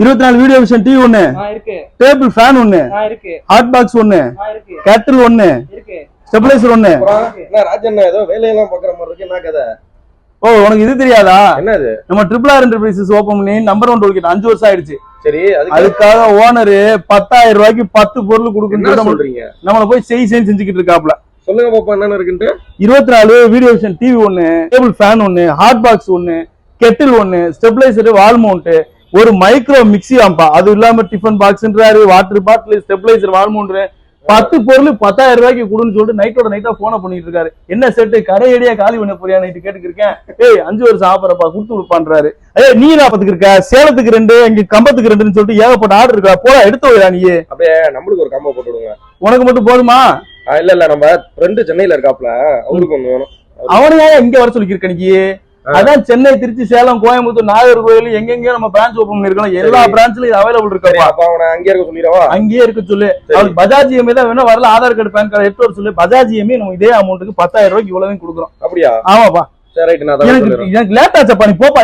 24 video vision TV ஒண்ணு, table fan ஒண்ணு, hot box ஒண்ணு, கேட்டில் ஒண்ணு, ஸ்டெபிலைசர் ஒண்ணு. ராஜன் ஏதோ வேலையெல்லாம் பாக்குற மாதிரி இருக்கு, என்ன கதை? ஓ, உனக்கு இது தெரியாதா? என்னது? நம்ம ட்ரிபிள் ஆர் என்டர்பிரைசஸ் ஓபன் பண்ணி நம்பர் 1 டோல்கேட் 5 வருஷம் ஆயிடுச்சு. சரி, அதுக்காக ஓனர் 10,000 ரூபாய்க்கு 10 பொருள் கொடுக்கணும் சொல்றீங்க. நம்மள போய் செஞ்சுக்கிட்டு இருக்காப்ல. சொல்லுங்க பாப்பா, என்ன இருக்குன்ட்டு. 24 வீடியோ விஷன் டிவி ஒண்ணு, டேபிள் ஃபேன் ஒண்ணு, ஹாட் பாக்ஸ் ஒண்ணு, கெட்டில் ஒண்ணு, ஸ்டெபிலைசர், வால் மவுண்ட், ஒரு மைக்ரோ மிக்ஸி ஆம்பா, அது இல்லாம டிஃபன் பாக்ஸ்ன்றாரு, water bottle, stabiliser, wall mount, 10 பொருள் 10,000 ரூபாய்க்கு கொடுன்னு சொல்லிட்டு நைட்டோட நைட்டா போன பண்ணிட்டு இருக்காரு. என்ன செட்டு கடையடியா காலி பண்ண போறியா நைட்டு கேட்டுக்கு இருக்கேன். 5 வருஷம் ஆஃபரப்பா கொடுத்து கொடுப்பான்றாரு. நீ நாப்பத்துக்கு இருக்க, சேலத்துக்கு 2, இங்க கம்பத்துக்கு 2ன்னு சொல்லிட்டு ஏகப்பட்ட ஆர்டர் இருக்கா, போடா எடுத்து வைடா நீ. அப்படியே நம்மளுக்கு ஒரு கம்போ போட்டு விடுங்க. உனக்கு மட்டும் போதுமா? இல்ல நம்ம ஃப்ரெண்டு சென்னையில இருக்காப்ல, அவருக்கு ஒண்ணு வேணும். அவனையா இங்க வர சொல்லிருக்க நீ? அதான் சென்னை, திருச்சி, சேலம், கோயம்புத்தூர், நாகர்கோவில் எங்கெங்கயோ நம்ம பிரான்ச் ஓபன் பண்ணிருக்கோம். எல்லா பிரான்ச்லயும் இது அவைலபிள் இருக்கு. அப்ப அவனை அங்கேயே இருக்க சொல்லிடவா? அங்கேயே இருக்க சொல்லு. அவனுக்கு பஜாஜ் இஎம்ஐ தான் வேணும், வரல ஆதார் கார்டு பேன் கார்டு எடுத்து வர சொல்லு. பஜாஜ் இஎம்ஐ நம்ம இதே அமௌண்ட்டுக்கு 10,000 ரூபாய்க்கு இவ்வளவு கொடுக்குறோம். அப்படியா? ஆமாப்பா. சரி, ரைட். நான் எனக்கு லேட் ஆச்சப்பா, நீ போப்பா.